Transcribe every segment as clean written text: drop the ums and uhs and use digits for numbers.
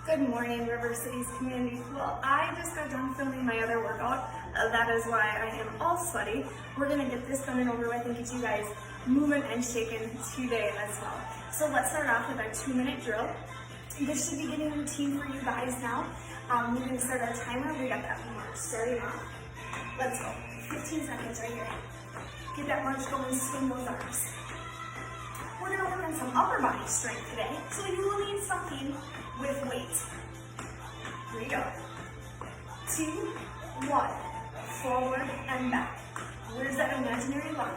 Good morning, River Cities community. Well, I just got done filming my other workout. That is why I am all sweaty. We're gonna get this done and over with and get you guys moving and shaking today as well. So let's start off with our 2-minute drill. This should be getting a routine for you guys now. We're gonna start our timer. We got that march starting off. Let's go. 15 seconds right here. Get that march going, swing those arms. We're gonna work on some upper body strength today. So you will need something with weight. Here we go. 2, 1, forward and back. Where's that imaginary line?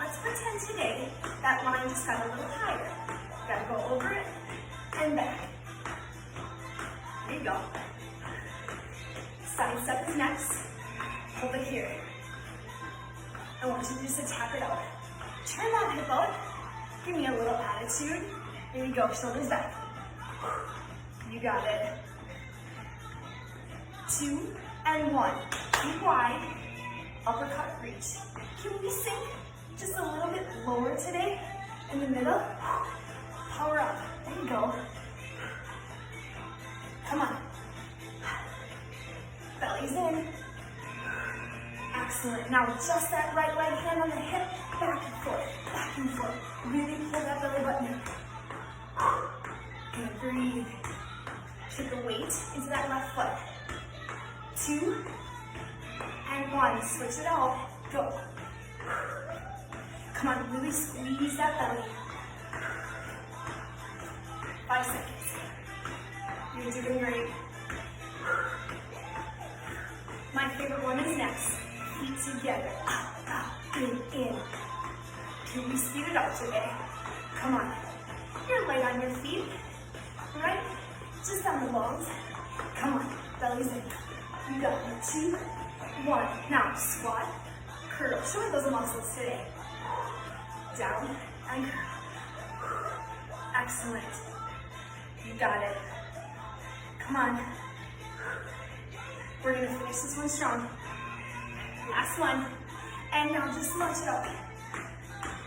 Let's pretend today that line just got a little higher. Gotta go over it and back. There you go. Side step is next. Hold it here. I want you just to tap it out. Turn that hip out. Give me a little attitude. There you go, shoulders back. You got it. 2 and 1. Keep wide. Uppercut reach. Can we sink just a little bit lower today? In the middle. Power up. There you go. Come on. Belly's in. Excellent. Now just that right leg hand on the hip. Back and forth. Back and forth. Really pull that belly button in. Good. Breathe. Take the weight into that left foot. 2 and 1. Switch it out. Go. Come on, really squeeze that belly. 5 seconds. You're doing great. My favorite one is next. Feet together. Out, out, in. Can we speed it up today? Come on. You're light on your feet. Right? Just on the bones. Come on. Belly's in. You got it. 2, 1. Now squat, curl. Show me those muscles today. Down and curl. Excellent. You got it. Come on. We're gonna finish this one strong. Last one. And now just march it up.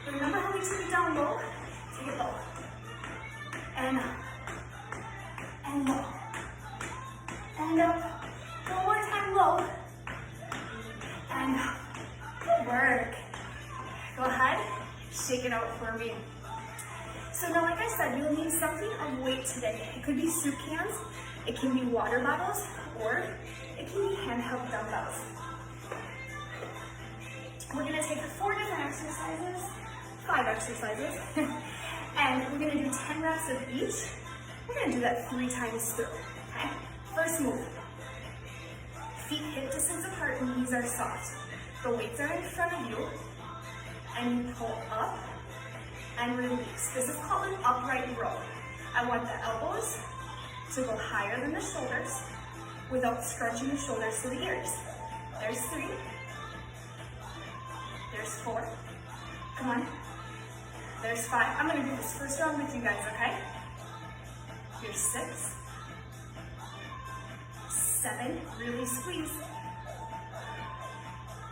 Remember how we took it down low? Take it low. And up. And low. And up. One more time low. And up. Good work. Go ahead. Shake it out for me. So now, like I said, you'll need something of weight today. It could be soup cans, it can be water bottles, or it can be handheld dumbbells. We're gonna take 4 different exercises, 5 exercises, and we're gonna do 10 reps of each. We're gonna do that 3 times through, okay? First move. Feet hip distance apart, knees are soft. The weights are in front of you, and you pull up and release. This is called an upright row. I want the elbows to go higher than the shoulders without scrunching the shoulders to the ears. There's 3. There's 4. Come on. There's 5. I'm gonna do this first round with you guys, okay? Here's 6. 7. Really squeeze.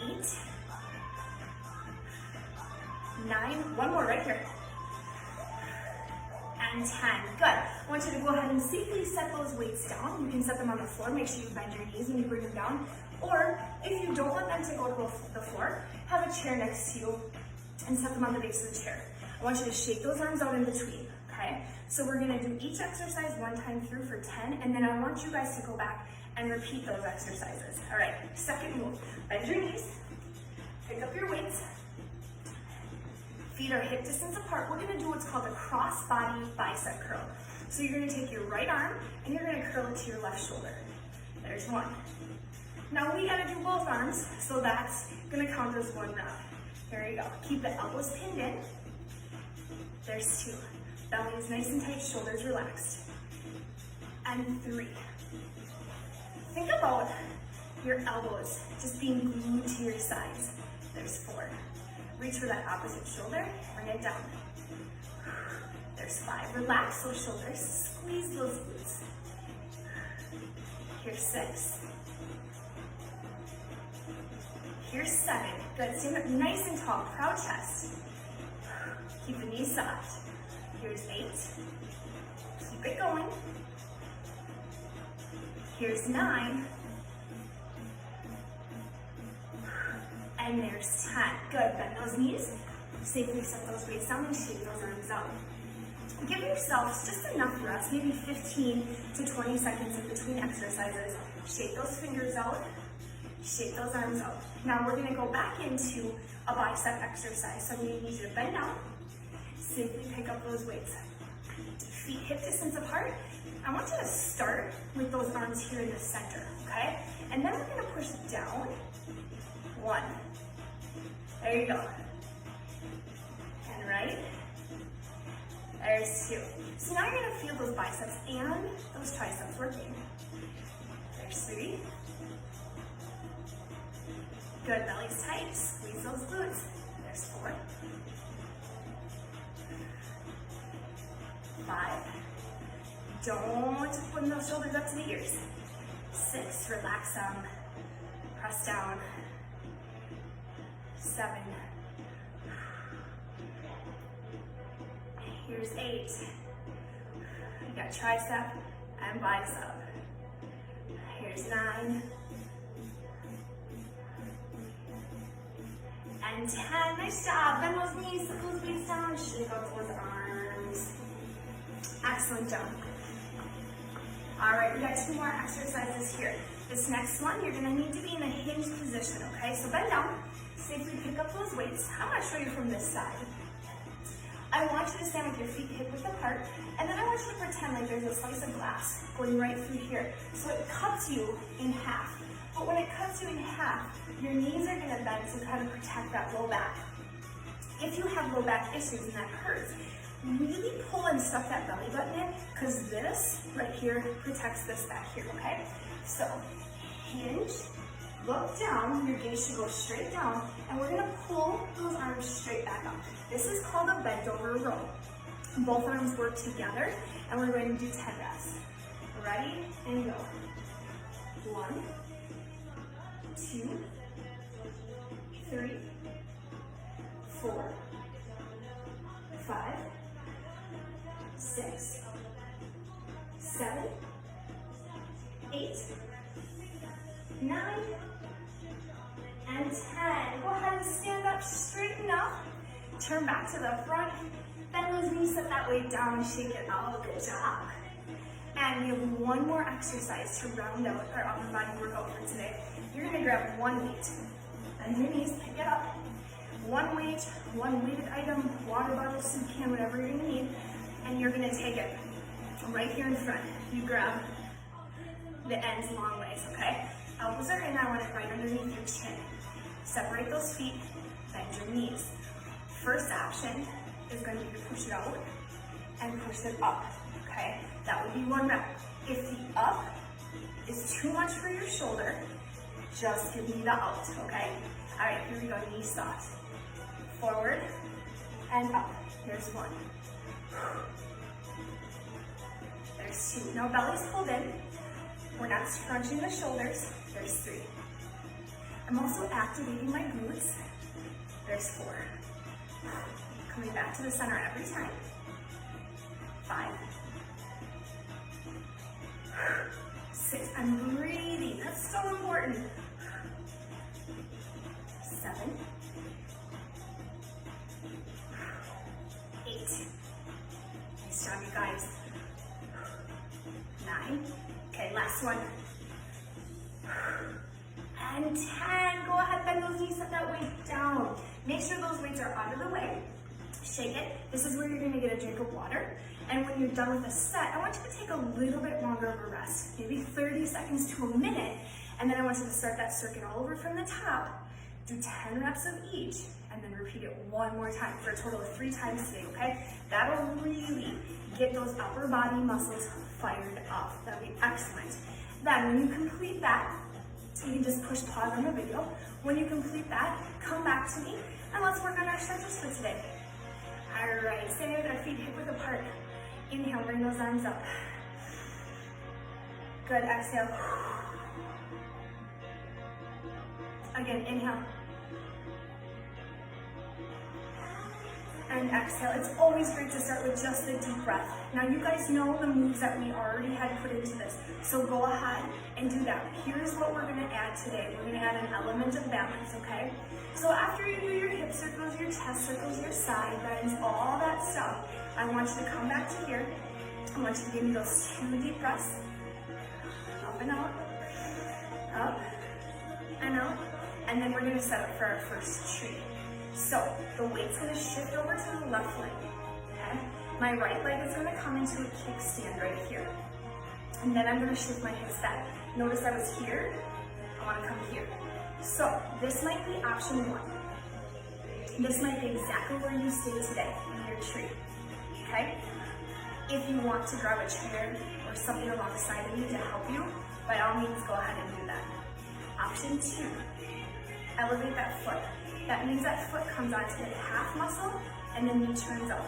8. 9. One more right here. And 10. Good. I want you to go ahead and safely set those weights down. You can set them on the floor. Make sure you bend your knees when you bring them down. Or if you don't want them to go to the floor, have a chair next to you and set them on the base of the chair. I want you to shake those arms out in between, okay? So we're gonna do each exercise 1 time through for 10, and then I want you guys to go back and repeat those exercises. All right, second move. Bend your knees, pick up your weights. Feet are hip distance apart. We're gonna do what's called a cross body bicep curl. So you're gonna take your right arm and you're gonna curl it to your left shoulder. There's 1. Now we gotta do both arms, so that's gonna count as 1 rep. There you go. Keep the elbows pinned in. There's 2. Belly is nice and tight, shoulders relaxed. And 3. Think about your elbows just being glued to your sides. There's 4. Reach for that opposite shoulder, bring it down. There's 5. Relax those shoulders, squeeze those glutes. Here's 6. Here's 7. Good. Stand up nice and tall, proud chest. Keep the knees soft. Here's 8. Keep it going. Here's 9. And there's 10. Good, bend those knees. Safely set those weights down and shake those arms out. Give yourselves just enough rest, maybe 15 to 20 seconds in between exercises. Shake those fingers out, shake those arms out. Now we're gonna go back into a bicep exercise. So I'm gonna need you to bend down, safely pick up those weights. Feet hip distance apart. I want you to start with those arms here in the center, okay? And then we're gonna push down. 1. There you go. And right. There's 2. So now you're gonna feel those biceps and those triceps working. There's 3. Good, belly's tight, squeeze those glutes. There's 4. 5. Don't put those shoulders up to the ears. 6, relax them, press down. 7. Here's 8. You got tricep and bicep. Here's 9. And 10. Nice job. Bend those knees, put those weights down, shake out those arms. Excellent job. All right, we got 2 more exercises here. This next one, you're gonna need to be in a hinge position, okay? So bend down, safely pick up those weights. I'm gonna show you from this side. I want you to stand with your feet hip width apart, and then I want you to pretend like there's a slice of glass going right through here. So it cuts you in half. But when it cuts you in half, your knees are gonna bend to kind of protect that low back. If you have low back issues and that hurts, really pull and stuff that belly button in, because this right here protects this back here, okay? So hinge, look down, your gaze should go straight down, and we're gonna pull those arms straight back up. This is called a bent over row. Both arms work together, and we're going to do 10 reps. Ready, and go. 1, 2, 3, 4, 5, 6, 7, 8, 9, and 10. Go ahead and stand up, straighten up, turn back to the front, bend those knees, set that weight down, and shake it out. Good job. And we have 1 more exercise to round out our upper body workout for today. You're gonna grab 1 weight, bend your knees, pick it up. 1 weight, 1 weighted item, water bottle, soup can, whatever you're gonna need, and you're gonna take it right here in front. You grab the ends long ways, okay? Elbows are in, I want it right underneath your chin. Separate those feet, bend your knees. First action is going to be to push it out and push it up, okay? That would be 1 rep. If the up is too much for your shoulder, just give me the out, okay? All right, here we go, knees soft. Forward and up. Here's 1. There's 2. Now belly's pulled in. We're not scrunching the shoulders. There's 3. I'm also activating my glutes. There's 4. Coming back to the center every time. 5. 6. I'm breathing. That's so important. 7. 8. Nice job, you guys. 9. Okay, last one. And 10. Go ahead, bend those knees, set that weight down. Make sure those weights are out of the way. Shake it. This is where you're gonna get a drink of water. And when you're done with the set, I want you to take a little bit longer of a rest, maybe 30 seconds to a minute. And then I want you to start that circuit all over from the top. Do 10 reps of each, and then repeat it 1 more time for a total of 3 times today, okay? That'll really get those upper body muscles fired up. That'll be excellent. Then when you complete that, you can just push pause on the video. When you complete that, come back to me, and let's work on our stretches for today. All right, stay with our feet hip width apart. Inhale, bring those arms up. Good, exhale. Again, inhale. and exhale. It's always great to start with just the deep breath. Now you guys know the moves that we already had put into this, so go ahead and do that. Here's what we're gonna add today. We're gonna add an element of balance, okay? So after you do your hip circles, your chest circles, your side bends, all that stuff, I want you to come back to here. I want you to give me those 2 deep breaths. Up and out, up and out. And then we're gonna set up for our first tree. So the weight's gonna shift over to the left leg, okay? My right leg is gonna come into a kickstand right here. And then I'm gonna shift my hips back. Notice I was here, I wanna come here. So this might be option 1. This might be exactly where you stay today in your tree, okay? If you want to grab a chair or something alongside of you to help you, by all means go ahead and do that. Option 2, elevate that foot. That means that foot comes onto the calf muscle and the knee turns out.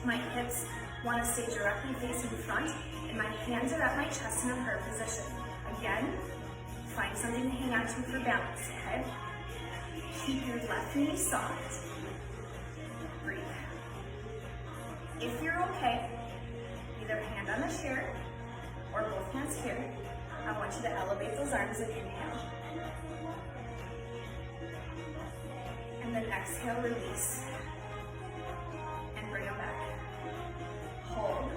My hips want to stay directly facing front and my hands are at my chest in a heart position. Again, find something to hang on to for balance, okay? Keep your left knee soft. Breathe. If you're okay, either hand on the chair or both hands here, I want you to elevate those arms and inhale. And then exhale, release. And bring them back. Hold.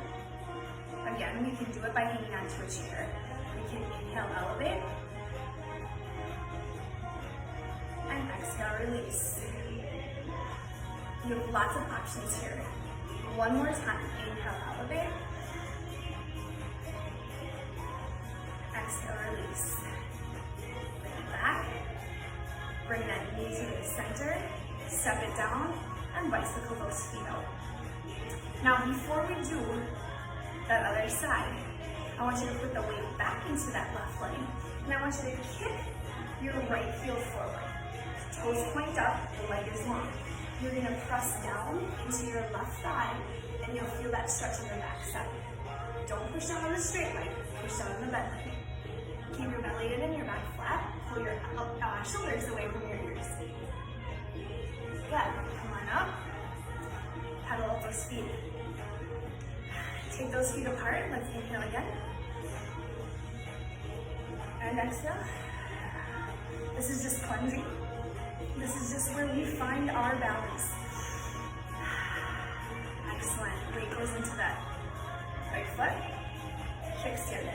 Again, we can do it by hanging onto a chair. We can inhale, elevate. And exhale, release. You have lots of options here. One more time. Inhale, elevate. Exhale, release. Bring it back. Bring that knee to the center. Step it down and bicycle those feet out. Now, before we do that other side, I want you to put the weight back into that left leg. And I want you to kick your right heel forward. Toes point up, the leg is long. You're gonna press down into your left thigh and you'll feel that stretch on the back side. Don't push down on the straight leg, push down on the bent leg. Keep your belly in and your back flat. Pull your shoulders away from your ears. Good, come on up. Pedal up those feet. Take those feet apart, let's inhale again. And exhale. This is just cleansing. This is just where we find our balance. Excellent. Weight goes into that right foot. Kickstand it.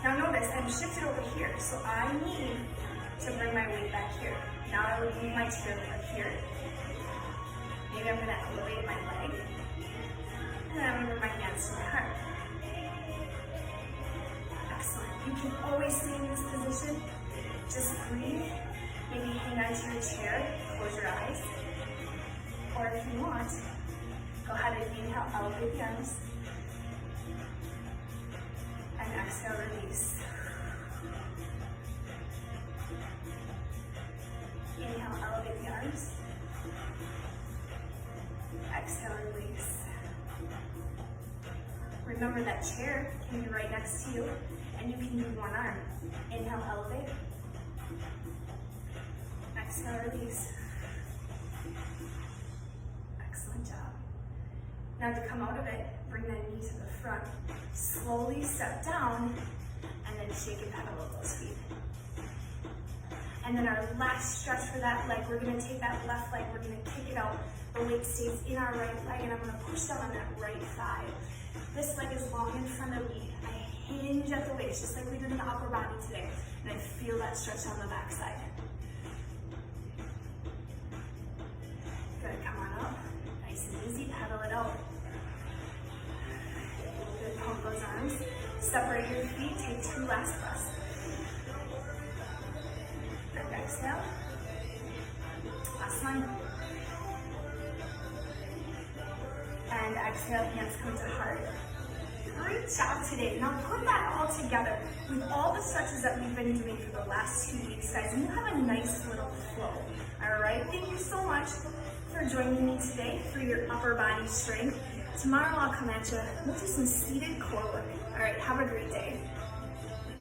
Now notice I'm shifted over here, so I need to bring my weight back here. Now I would move my chair over here. Maybe I'm going to elevate my leg. And then I'm going to bring my hands to my heart. Excellent. You can always stay in this position. Just breathe. Maybe hang onto your chair, close your eyes. Or if you want, go ahead and inhale, elevate the arms. And exhale, release. Inhale, elevate the arms. Exhale, release. Remember that chair can be right next to you, and you can do one arm. Inhale, elevate. Exhale, release. Excellent job. Now to come out of it, bring that knee to the front. Slowly step down, and then shake and pedal with those feet. And then our last stretch for that leg, we're gonna take that left leg, we're gonna kick it out. The weight stays in our right leg, and I'm gonna push down on that right thigh. This leg is long in front of me. I hinge at the waist, just like we did in the upper body today. And I feel that stretch on the back side. Good, come on up. Nice and easy, pedal it out. Good, pump those arms. Separate your feet, take 2 last breaths. And exhale. Last one. And exhale, hands come to heart. Great job today. Now put that all together with all the stretches that we've been doing for the last 2 weeks, guys, and you have a nice little flow. All right, thank you so much for joining me today for your upper body strength. Tomorrow I'll come at you. We'll do some seated core work. All right, have a great day.